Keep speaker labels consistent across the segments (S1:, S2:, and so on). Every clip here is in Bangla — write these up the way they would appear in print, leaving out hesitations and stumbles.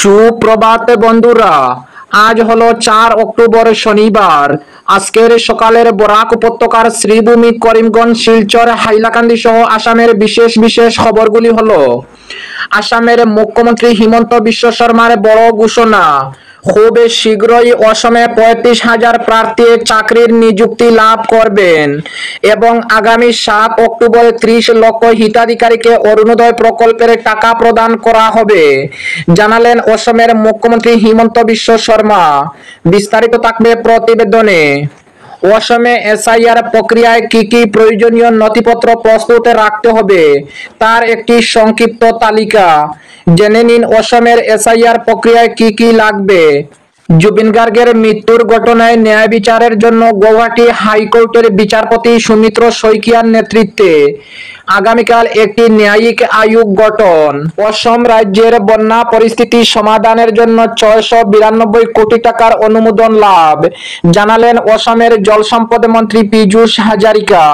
S1: সুপ্রভাত বন্ধুরা, আজ হলো 4 অক্টোবর শনিবার। আজকের সকালের বরাক উপত্যকার শ্রীভূমি, করিমগঞ্জ, শিলচর, হাইলাকান্দি সহ আসামের বিশেষ বিশেষ খবরগুলি হলো: আসামের মুখ্যমন্ত্রী হিমন্ত বিশ্ব শর্মার বড় ঘোষণা, খুব শীঘ্রই অসমে 35,000 প্রার্থী চাকরির নিযুক্তি লাভ করবেন এবং আগামী 7 অক্টোবর 30 লক্ষ হিতাধিকারীকে অরুণোদয় প্রকল্পের টাকা প্রদান করা হবে, জানালেন অসমের মুখ্যমন্ত্রী হিমন্ত বিশ্ব শর্মা। বিস্তারিত থাকবে প্রতিবেদনে। অসমে এসআইআর প্রক্রিয়ায় কি কি প্রয়োজনীয় নথিপত্র প্রস্তুত রাখতে হবে তার একটি সংক্ষিপ্ত তালিকা জেনে নিন। অসমের এসআইআর প্রক্রিয়ায় কি কি লাগবে। জুবিন গার্গের মৃত্যুর ঘটনায় ন্যায় বিচারের জন্য গৌহাটি হাইকোর্টের বিচারপতি সুমিত্র শইকিয়ার নেতৃত্বে আগামীকাল একটি ন্যায়িক আয়োগ গঠন। অসম রাজ্যের বন্যা পরিস্থিতি সমাধানের জন্য 692 কোটি টাকার অনুমোদন লাভ, জানালেন অসমের জল সম্পদ মন্ত্রী পীযূষ হাজারিকা।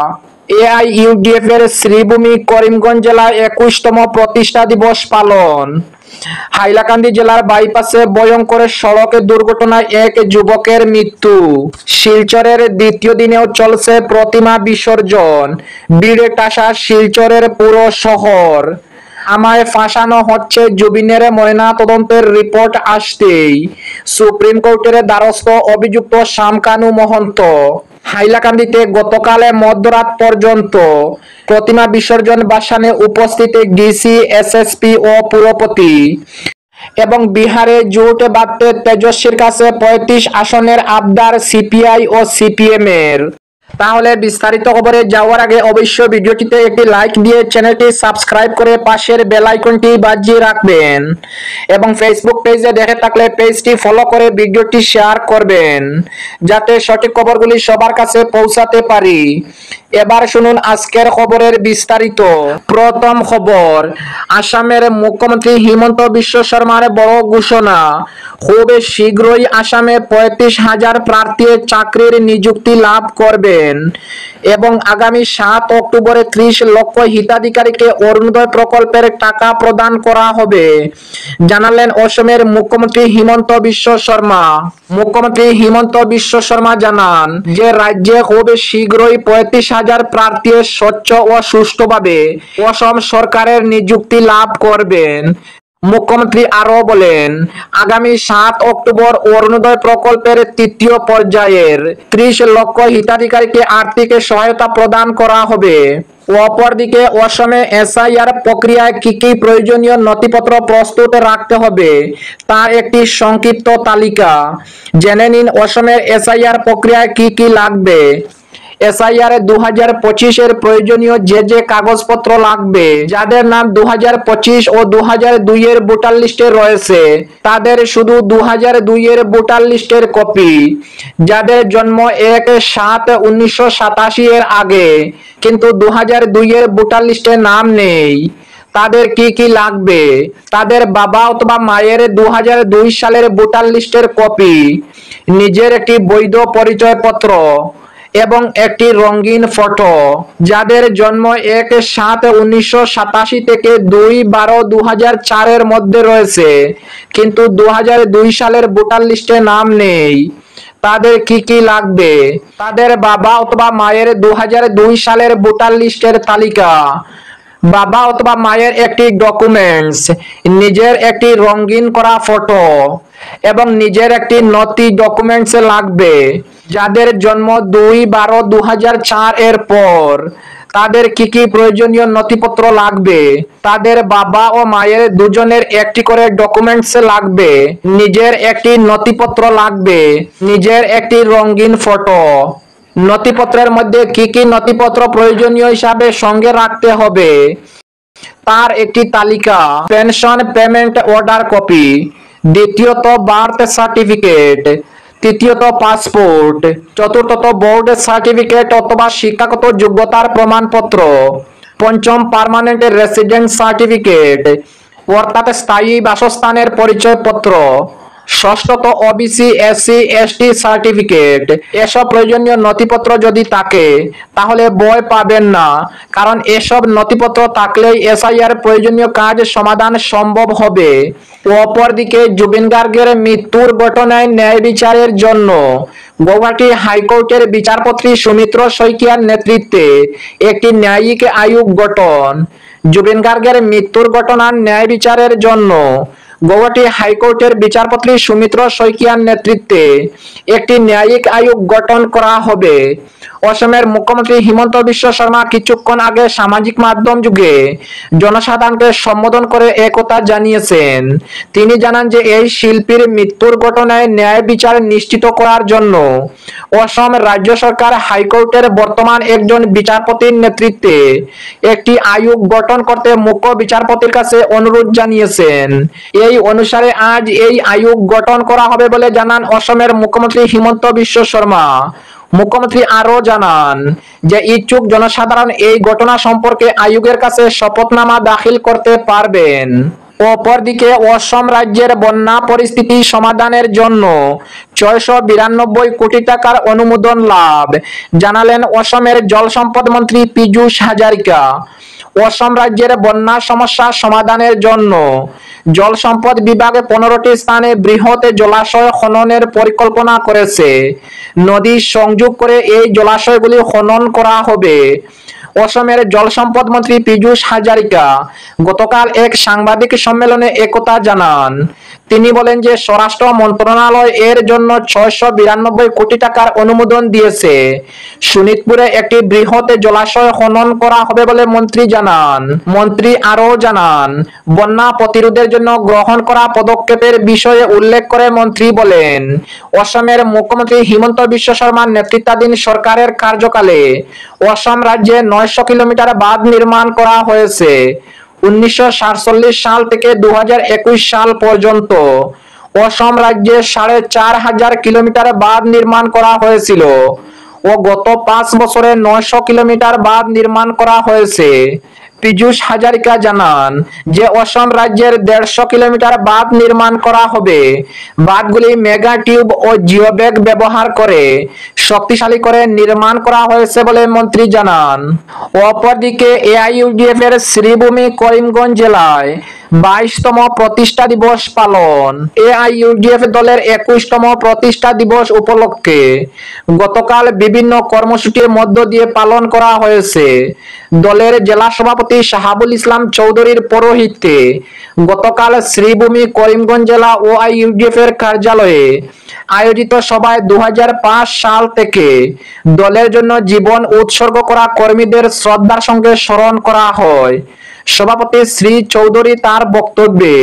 S1: এআইইউডিএফ এর শ্রীভূমি, করিমগঞ্জ জেলায় 21তম প্রতিষ্ঠা দিবস পালন। হাইলাকান্দি জেলার বাইপাসে ভয়ঙ্কর সড়ক দুর্ঘটনায় এক যুবকের মৃত্যু। শিলচরের দ্বিতীয় দিনেও চলছে প্রতিমা বিসর্জন, ভিড়ে ঠাসা শিলচরের পুরো শহর। আমায় ফাঁসানো হচ্ছে, জুবিনের ময়না তদন্তের রিপোর্ট আসতেই সুপ্রিম কোর্টের দ্বারস্থ অভিযুক্ত শামকানু মহন্ত। হাইলাকান্দিতে গতকাল মধ্যরাত পর্যন্ত প্রতিমা বিসর্জন বাসানে উপস্থিত ডিসি, এসএসপি ও পুরপতি। এবং বিহারে জোট বাঁধতে তেজস্বীর কাছে 35 আসনের আবদার সিপিআই ও সিপিএম এর। তাহলে বিস্তারিত খবরে যাওয়ার আগে অবশ্যই ভিডিওটিতে একটি লাইক দিয়ে চ্যানেলটি সাবস্ক্রাইব করে পাশের বেল আইকনটি বাজিয়ে রাখবেন এবং ফেসবুক পেজে দেখে থাকলে পেজটি ফলো করে ভিডিওটি শেয়ার করবেন যাতে সঠিক খবরগুলি সবার কাছে পৌঁছাতে পারি। এবার শুনুন আজকের খবরের বিস্তারিত। প্রথম খবর, আসামের মুখ্যমন্ত্রী হিমন্ত বিশ্ব শর্মার বড় ঘোষণা, খুব শীঘ্রই আসামে 35,000 প্রার্থী চাকরির নিযুক্তি লাভ করবেন এবং আগামী 7 অক্টোবরে 30 লক্ষ হিতাধিকারীকে অরুণোদয় প্রকল্পের টাকা প্রদান করা হবে, জানালেন অসমের মুখ্যমন্ত্রী হিমন্ত বিশ্ব শর্মা। মুখ্যমন্ত্রী হিমন্ত বিশ্ব শর্মা জানান যে রাজ্যে খুব শীঘ্রই 35,000 প্রার্থী স্বচ্ছ ও সুষ্ঠুভাবে অসম সরকারের নিযুক্তি লাভ করবেন। মুখ্যমন্ত্রী আরো বলেন, আগামী 7 অক্টোবর অরুণোদয় প্রকল্পের তৃতীয় পর্যায়ের 30 লক্ষ হিতাধিকারীকে আর্থিক সহায়তা প্রদান করা হবে। অপরদিকে অসমে এসআইআর প্রক্রিয়ায় কি কি প্রয়োজনীয় নথিপত্র প্রস্তুত রাখতে হবে তার একটি সংক্ষিপ্ত তালিকা জেনে নিন। অসমের এসআইআর প্রক্রিয়ায় কি কি লাগবে। এসআইআর 2025 এর প্রয়োজনীয় যে কাগজপত্র লাগবে, যাদের নাম 2025 ও 2002 এর ভোটার লিস্টে রয়েছে তাদের শুধু 2002 এর ভোটার লিস্টের কপি। যাদের জন্ম 1/7/1987 এর আগে কিন্তু 2002 এর ভোটার লিস্টে নাম নেই তাদের কি কি লাগবে। তাদের বাবা অথবা মায়ের 2002 সালের ভোটার লিস্টের কপি, নিজের একটি বৈধ পরিচয়পত্র এবং একটি রঙিন ফটো। যাদের জন্ম 1/7/1987 থেকে 2/12/2004 এর মধ্যে রয়েছে কিন্তু 2002 সালের ভোটার লিস্টে নাম নেই তাদের কি কি লাগবে। তাদের বাবা অথবা মায়ের 2002 সালের ভোটার লিস্টের তালিকা, বাবা অথবা মায়ের একটি ডকুমেন্টস, নিজের একটি রঙিন করা ফটো এবং নিজের একটি নথি ডকুমেন্টস লাগবে। যাদের জন্ম 2/12/2004 এর পর তাদের কি কি প্রয়োজনীয় নথিপত্র লাগবে। তাদের বাবা ও মায়ের দুজনের একটি করে ডকুমেন্টস লাগবে, নিজের একটি নথিপত্র লাগবে, নিজের একটি রঙিন ফটো। নথিপত্রের মধ্যে কি কি নথিপত্র প্রয়োজনীয় হিসাবে সঙ্গে রাখতে হবে তার একটি তালিকা। পেনশন পেমেন্ট অর্ডার কপি, দ্বিতীয়ত বার্থ সার্টিফিকেট, তৃতীয়ত পাসপোর্ট, চতুর্থত বোর্ড সার্টিফিকেট অথবা শিক্ষাগত যোগ্যতার প্রমাণপত্র, পঞ্চম পার্মানেন্ট রেসিডেন্ট সার্টিফিকেট অর্থাৎ স্থায়ী বাসস্থানের পরিচয়পত্র, ষষ্ঠত ওবিসি এসসি এসটি সার্টিফিকেট। এসব প্রয়োজনীয় নথিপত্র যদি থাকে তাহলে বই পাবেন না, কারণ এসব নথিপত্র থাকলেই এসআইআর প্রয়োজনীয় কাজ সমাধান সম্ভব হবে। অপরদিকে জুবিন গার্গের মৃত্যুর ঘটনায় ন্যায় বিচারের জন্য গৌহাটি হাইকোর্টের বিচারপতি সৌমিত্র শইকীয়ার নেতৃত্বে একটি ন্যায়িক আয়োগ গঠন। জুবিন গার্গের মৃত্যুর ঘটনার ন্যায় বিচারের জন্য গৌহাটি হাইকোর্টের বিচারপতি সৌমিত্র শইকীয়ার নেতৃত্বে একটি ন্যায়িক আয়োগ গঠন করা হবে। অসমের মুখ্যমন্ত্রী হিমন্ত বিশ্ব শর্মা কিছুক্ষণ আগে সামাজিক মাধ্যম যুগে জনসাধারণকে সম্বোধন করে একথা জানিয়েছেন। তিনি জানান যে এই শিল্পীর মৃত্যুর ঘটনায় ন্যায় বিচার নিশ্চিত করার জন্য অসম রাজ্য সরকার হাইকোর্টের বর্তমান একজন বিচারপতির নেতৃত্বে একটি আয়োগ গঠন করতে মুখ্য বিচারপতির কাছে অনুরোধ জানিয়েছেন। এই অনুসারে আজ এই আয়োগ গঠন করা হবে বলে জানান অসমের মুখ্যমন্ত্রী হিমন্ত বিশ্ব শর্মা। মুখ্যমন্ত্রী আরো জানান যে ইচ্ছুক জনসাধারণ এই ঘটনা সম্পর্কে আয়োগের কাছে শপথনামা দাখিল করতে পারবেন। অপরদিকে অসম রাজ্যের বন্যা পরিস্থিতি সমাধানের জন্য ৬৯২ কোটি টাকার অনুমোদন লাভ জানালেন অসমের জল সম্পদ মন্ত্রী পীযূষ হাজারিকা। অসম রাজ্যের বন্যা সমস্যা সমাধানের জন্য জল সম্পদ বিভাগ ১৫টি স্থানে বৃহৎ জলাশয় খননের পরিকল্পনা করেছে। নদী সংযোগ করে এই জলাশয়গুলি খনন করা হবে। অসমের জল সম্পদ মন্ত্রী পীযূষ হাজারিকা গতকাল এক সাংবাদিক সম্মেলনে একথা জানান। তিনি বলেন যে স্বরাষ্ট্র মন্ত্রণালয় এর জন্য ৬৯২ কোটি টাকার অনুমোদন দিয়েছে। শোনিতপুরে একটি বৃহৎ জলাশয় খনন করা হবে বলে মন্ত্রী জানান। মন্ত্রী আরও জানান, বন্যা প্রতিরোধের জন্য গ্রহণ করা পদক্ষেপের বিষয়ে উল্লেখ করে মন্ত্রী বলেন, অসমের মুখ্যমন্ত্রী হিমন্ত বিশ্ব শর্মার নেতৃত্বাধীন সরকারের কার্যকালে অসম রাজ্যে ৯০০ কিলোমিটার বাঁধ নির্মাণ করা হয়েছে। ১৯৪৭ সাল থেকে ২০২১ সাল পর্যন্ত অসম রাজ্যে ৪৫০০ কিলোমিটার বাঁধ নির্মাণ করা হয়েছিল ও গত ৫ বছরে ৯০০ কিলোমিটার বাঁধ নির্মাণ করা হয়েছে। পীযূষ হাজারিকা জানান যে অসম রাজ্যের ১৫০ কিলোমিটার বাঁধ নির্মাণ করা হবে। বাঁধগুলি মেগা টিউব ও জিওব্যাগ ব্যবহার করে শক্তিশালী করে নির্মাণ করা হয়েছে বলে মন্ত্রী জানান। অপরদিকে এআইইউডিএফ এর শ্রীভূমি করিমগঞ্জ জেলায় ২২তম প্রতিষ্ঠা দিবস পালন। এআইইউডিএফ দলের ২১তম প্রতিষ্ঠা দিবস উপলক্ষে গতকাল বিভিন্ন কর্মসূচির মধ্য দিয়ে পালন করা হয়েছে। দলের জেলা সভাপতি শাহাবুল ইসলাম চৌধুরীর পৌরোহিত্যে গতকাল শ্রীভূমি করিমগঞ্জ জেলা ওআইইউডিএফ এর কার্যালয়ে আয়োজিত সভায় ২০০৫ সাল থেকে দলের জন্য জীবন উৎসর্গ করা কর্মীদের শ্রদ্ধার সঙ্গে স্মরণ করা হয়। সভাপতি শ্রী চৌধুরী তার বক্তব্যে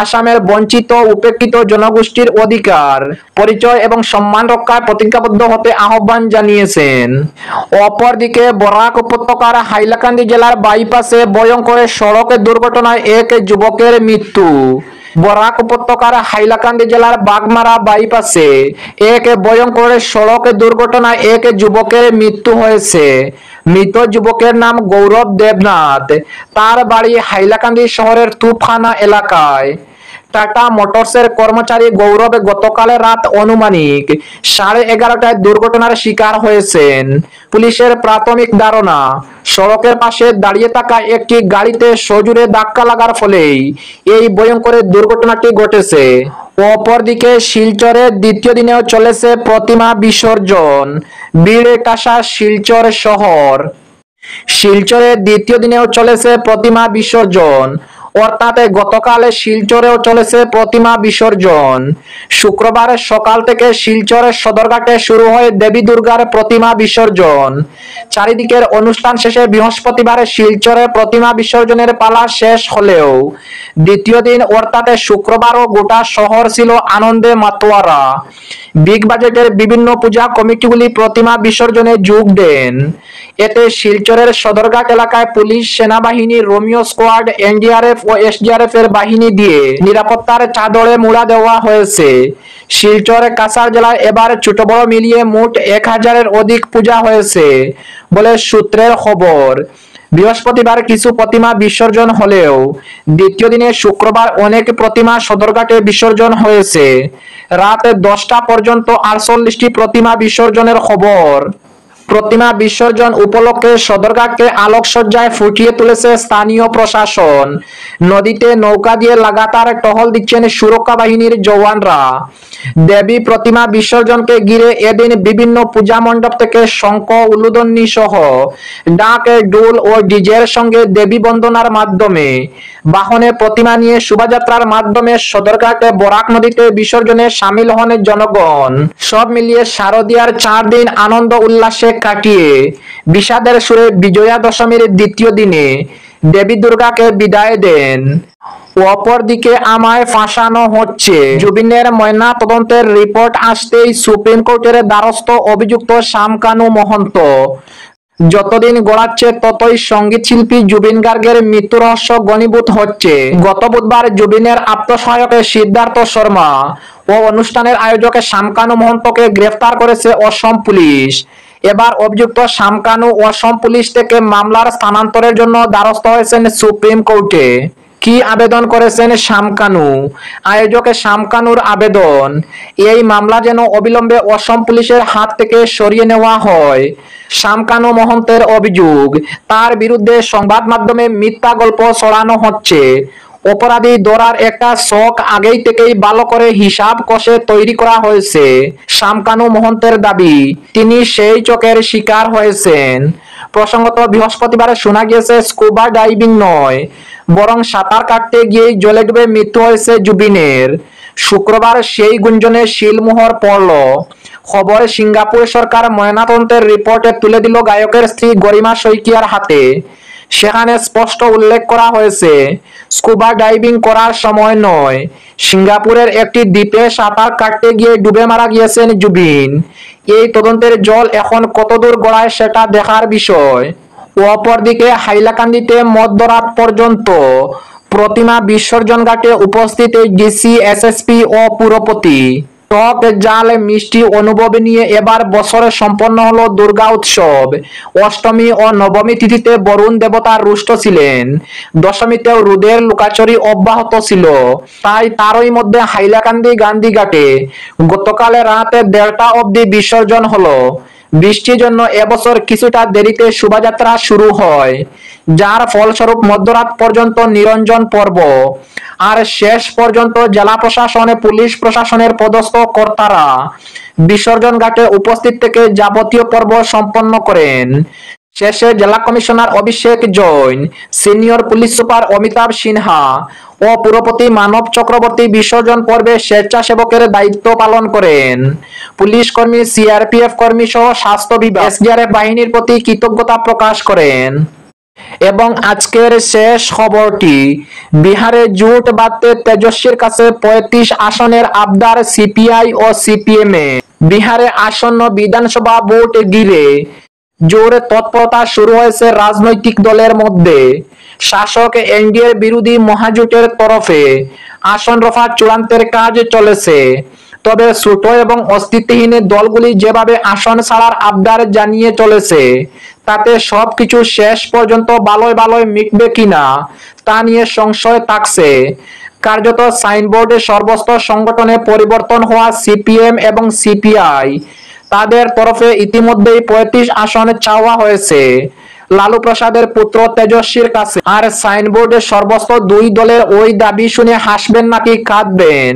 S1: আসামের বঞ্চিত উপেক্ষিত জনগোষ্ঠীর অধিকার, পরিচয় এবং সম্মান রক্ষায় প্রতিজ্ঞাবদ্ধ হতে আহ্বান জানিয়েছেন। অপরদিকে বরাক উপত্যকার হাইলাকান্দি জেলার বাইপাসে ভয়ঙ্কর সড়ক দুর্ঘটনায় এক যুবকের মৃত্যু। বরাক উপত্যকার হাইলাকান্দি জেলার বাগমারা বাইপাসে এক ভয়ঙ্কর সড়ক দুর্ঘটনায় এক যুবকের মৃত্যু হয়েছে। মৃত যুবকের নাম গৌরব দেবনাথ। তার বাড়ি হাইলাকান্দি শহরের তুফখানা এলাকায়। টাটা মোটরসের কর্মচারী গৌরব গতকাল রাত আনুমানিক 11:30টায় দুর্ঘটনার শিকার হয়েছেন। পুলিশের প্রাথমিক ধারণা, সড়কের পাশে দাঁড়িয়ে থাকা একটি গাড়িতে সজোরে ধাক্কা লাগার ফলেই এই ভয়ঙ্কর দুর্ঘটনাটি ঘটেছে। অপরদিকে শিলচরের দ্বিতীয় দিনেও চলেছে প্রতিমা বিসর্জন। ভিড়ে ঠাসা শিলচর শহর। শিলচরের দ্বিতীয় দিনেও চলেছে প্রতিমা বিসর্জন, অর্থাৎ গতকাল শিলচরেও চলেছে প্রতিমা বিসর্জন। শুক্রবার সকাল থেকে শিলচরের সদরঘাটে শুরু হয় দেবী দুর্গার প্রতিমা বিসর্জন। চারিদিকের অনুষ্ঠান শেষে বৃহস্পতিবার শিলচরে প্রতিমা বিসর্জনের পালা শেষ হলেও দ্বিতীয় দিন অর্থাৎ শুক্রবারও গোটা শহর ছিল আনন্দে মাতোয়ারা। বিগ বাজেটের বিভিন্ন পূজা কমিটিগুলি প্রতিমা বিসর্জনে যোগ দেন। এতে শিলচরের সদরঘাট এলাকায় পুলিশ, সেনাবাহিনী, রোমিও স্কোয়াড, এনডিআরএফ ও এসডিআরএফ এর বাহিনী দিয়ে নিরাপত্তার চাদরে মুড়া দেওয়া হয়েছে। শিলচর কাছাড় জেলায় এবার ছোট বড় মিলিয়ে মোট ১,০০০-এর অধিক পূজা হয়েছে বলে সূত্রের খবর। বৃহস্পতিবার কিছু প্রতিমা বিসর্জন হলেও দ্বিতীয় দিনে শুক্রবার অনেক প্রতিমা সদরঘাটে বিসর্জন হয়েছে। রাত 10টা পর্যন্ত 48টি প্রতিমা বিসর্জনের খবর। প্রতিমা বিসর্জন উপলক্ষে সদরঘাটকে আলোকসজ্জায় ফুটিয়ে তুলেছে স্থানীয় প্রশাসন। নদীতে নৌকা দিয়ে লাগাতার টহল দিচ্ছেন সুরক্ষা বাহিনীর জওয়ানরা। দেবী প্রতিমা বিসর্জনকে ঘিরে এদিন বিভিন্ন পূজা মণ্ডপ থেকে শঙ্খ, উলুধ্বনি সহ ডাক, ডোল ও ডিজের সঙ্গে দেবী বন্দনার মাধ্যমে বাহনে প্রতিমা নিয়ে শোভাযাত্রার মাধ্যমে সদরঘাটে বরাক নদীতে বিসর্জনে সামিল হন জনগণ। সব মিলিয়ে শারদীয়ার 4 দিন আনন্দ উল্লাসে কাটিয়ে বিষাদের সুরে বিজয়া দশমীর দ্বিতীয় দিনে দেবী দুর্গাকে বিদায় দেন। অপরদিকে আমায় ফাঁসানো হচ্ছে, জুবিনের ময়না তদন্তের রিপোর্ট আসতেই সুপ্রিম কোর্টের দ্বারস্থ অভিযুক্ত শামকানু মহন্ত। যতদিন গড়াচ্ছে ততই সঙ্গীত শিল্পী জুবিন গার্গের মৃত্যু রহস্য ঘনীভূত হচ্ছে। গত বুধবার জুবিনের আত্মসহায়ক সিদ্ধার্থ শর্মা ও অনুষ্ঠানের আয়োজক শামকানু মহন্তকে গ্রেফতার করেছে অসম পুলিশ। এবার অভিযুক্ত শামকানু অসম পুলিশ থেকে মামলার স্থানান্তরের জন্য দ্বারস্থ হয়েছেন সুপ্রিম কোর্টে। কি আবেদন করেছেন শামকানু? আয়োজক শামকানুর আবেদন, এই মামলা যেন অবিলম্বে অসম পুলিশের হাত থেকে সরিয়ে নেওয়া হয়। শামকানু মহন্তের অভিযোগ, তার বিরুদ্ধে সংবাদ মাধ্যমে মিথ্যা গল্প ছড়ানো হচ্ছে। অপরাধী ধরার একটা শখ আগেই থেকেই ভালো করে হিসাব কষে তৈরি করা হয়েছে। শামকানু মহন্তের দাবি, তিনি সেই চোখের শিকার হয়েছেন। প্রসঙ্গত, বৃহস্পতিবার শোনা গিয়েছে স্কুবা ডাইভিং নয়, বরং সাঁতার কাটতে গিয়েই জলে ডুবে মৃত্যু হয়েছে জুবিনের। শুক্রবার সেই গুঞ্জনে শিলমোহর পড়ল। খবর সিঙ্গাপুর সরকার ময়নাতদন্তের রিপোর্টে তুলে দিল গায়কের স্ত্রী গরিমা শইকিয়ার হাতে। সেখানে স্পষ্ট উল্লেখ করা হয়েছে, স্কুবা ডাইভিং করার সময় নয়, সিঙ্গাপুরের একটি দ্বীপে সাঁতার কাটতে গিয়ে ডুবে মারা গিয়েছেন জুবিন। এই তদন্তের জল এখন কতদূর গড়ায় সেটা দেখার বিষয়। অপরদিকে হাইলাকান্দিতে মধ্যরাত পর্যন্ত প্রতিমা বিসর্জন ঘাটে উপস্থিত ডিসি, এসএসপি ও পুরপতি। টক ঝাল মিষ্টি অনুভব নিয়ে এবার বছরে সম্পন্ন হলো দুর্গা উৎসব। অষ্টমী ও নবমী তিথিতে বরুণ দেবতা রুষ্ট ছিলেন, দশমীতেও রোদের লুকাচুরি অব্যাহত ছিল। তাই তারই মধ্যে হাইলাকান্দি গান্ধীঘাটে গতকাল রাতে 1:30টা অবধি বিসর্জন হলো। বৃষ্টির জন্য এবছর কিছুটা দেরিতে শোভাযাত্রা শুরু হয়, যার ফলস্বরূপ মধ্যরাত পর্যন্ত নিরঞ্জন পর্ব। আর শেষ পর্যন্ত জেলা প্রশাসন, পুলিশ প্রশাসনের পদস্থ কর্তারা বিসর্জন ঘাটে উপস্থিত থেকে যাবতীয় পর্ব সম্পন্ন করেন। শেষে জেলা commissioner Abhishek Jain, senior police super Amitabh Sinha ও পুরপতি মানব চক্রবর্তী বিসর্জন পর্বে স্বেচ্ছাসেবকের দায়িত্ব পালন করেন। পুলিশ কর্মী, সিআরপিএফ কর্মী সহ স্বাস্থ্য বিভাগ, এসডিআরএফ বাহিনীর প্রতি কৃতজ্ঞতা প্রকাশ করেন। এবং আজকের শেষ খবরটি, বিহারে জোট বাঁধতে তেজস্বীর কাছে 35 আসনের আবদার সিপিআই ও সিপিএম এ। বিহারে আসন্ন বিধানসভা ভোট ঘিরে জোরে তৎপরতা শুরু হয়েছে রাজনৈতিক দলের মধ্যে। শাসক এনডিএর বিরোধী মহাজোটের তরফে আসন রফা চূড়ান্তের কাজ চলেছে। তবে ছোট এবং অস্তিত্বহীন দলগুলি যেভাবে আসন ছাড়ার আবদার জানিয়ে চলেছে, তাতে সবকিছু শেষ পর্যন্ত ভালোই ভালোই মিটবে কিনা তা নিয়ে সংশয় থাকছে। কার্যত সাইনবোর্ডে সর্বস্তর সংগঠনে পরিবর্তন হওয়া সিপিএম এবং সিপিআই, তাদের তরফে ইতিমধ্যেই 35 আসন চাওয়া হয়েছে লালু প্রসাদের পুত্র তেজস্বীর কাছে। আর সাইনবোর্ডে সর্বস্ত দুই দলের ওই দাবি শুনে হাসবেন নাকি কাঁদবেন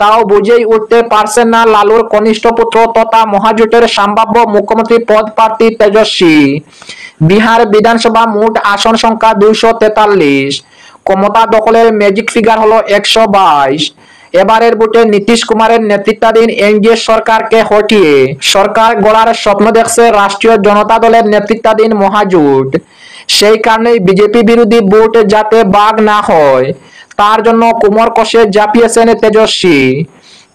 S1: তাও বুঝেই উঠতে পারছেন না লালুর কনিষ্ঠ পুত্র তথা মহাজোটের সম্ভাব্য মুখ্যমন্ত্রী পদ প্রার্থী তেজস্বী। বিহার বিধানসভা মোট আসন সংখ্যা 243, ক্ষমতা দখলের ম্যাজিক ফিগার হলো 122। এবারের ভোটে নীতিশ কুমারের নেতৃত্বাধীন এনডিএ সরকারকে হটিয়ে সরকার গড়ার স্বপ্ন দেখছে রাষ্ট্রীয় জনতা দলের নেতৃত্বাধীন মহাজোট। সেই কারণেই বিজেপি বিরোধী ভোট যাতে বাগ না হয় তার জন্য কোমর কষে ঝাঁপিয়েছেন তেজস্বী।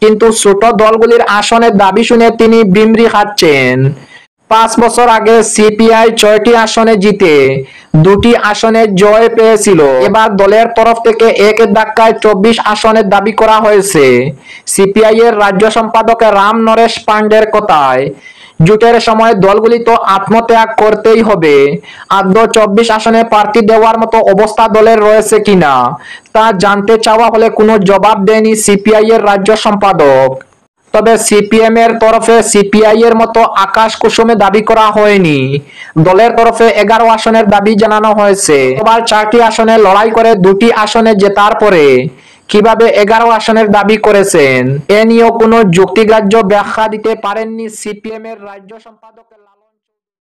S1: কিন্তু ছোট দলগুলির আসনের দাবি শুনে তিনি বিমরি খাচ্ছেন। 5 বছর আগে সিপিআই 6টি আসনে জিতে 2টি আসনে জয় পেয়েছিল। এবার দলের তরফ থেকে এক ধাক্কায় 24 আসনের দাবি করা হয়েছে। সিপিআই এর রাজ্য সম্পাদক রাম নরেশ পান্ডের কথায়, জোটের সময় দলগুলি তো আত্মত্যাগ করতেই হবে। আদৌ 24 আসনে প্রার্থী দেওয়ার মতো অবস্থা দলের রয়েছে কিনা তা জানতে চাওয়া হলে কোনো জবাব দেয়নি সিপিআই এর রাজ্য সম্পাদক। তবে সিপিএম এর তরফে সিপিআই এর মতো আকাশ কুসুমে দাবি করা হয়নি। দলের তরফে 11 আসনের দাবি জানানো হয়েছে। এবার 4টি আসনে লড়াই করে 2টি আসনে জেতার পরে কিভাবে 11 আসনের দাবি করেছেন এ নিয়েও কোনো যুক্তিগ্রাহ্য ব্যাখ্যা দিতে পারেননি সিপিএম এর রাজ্য সম্পাদক।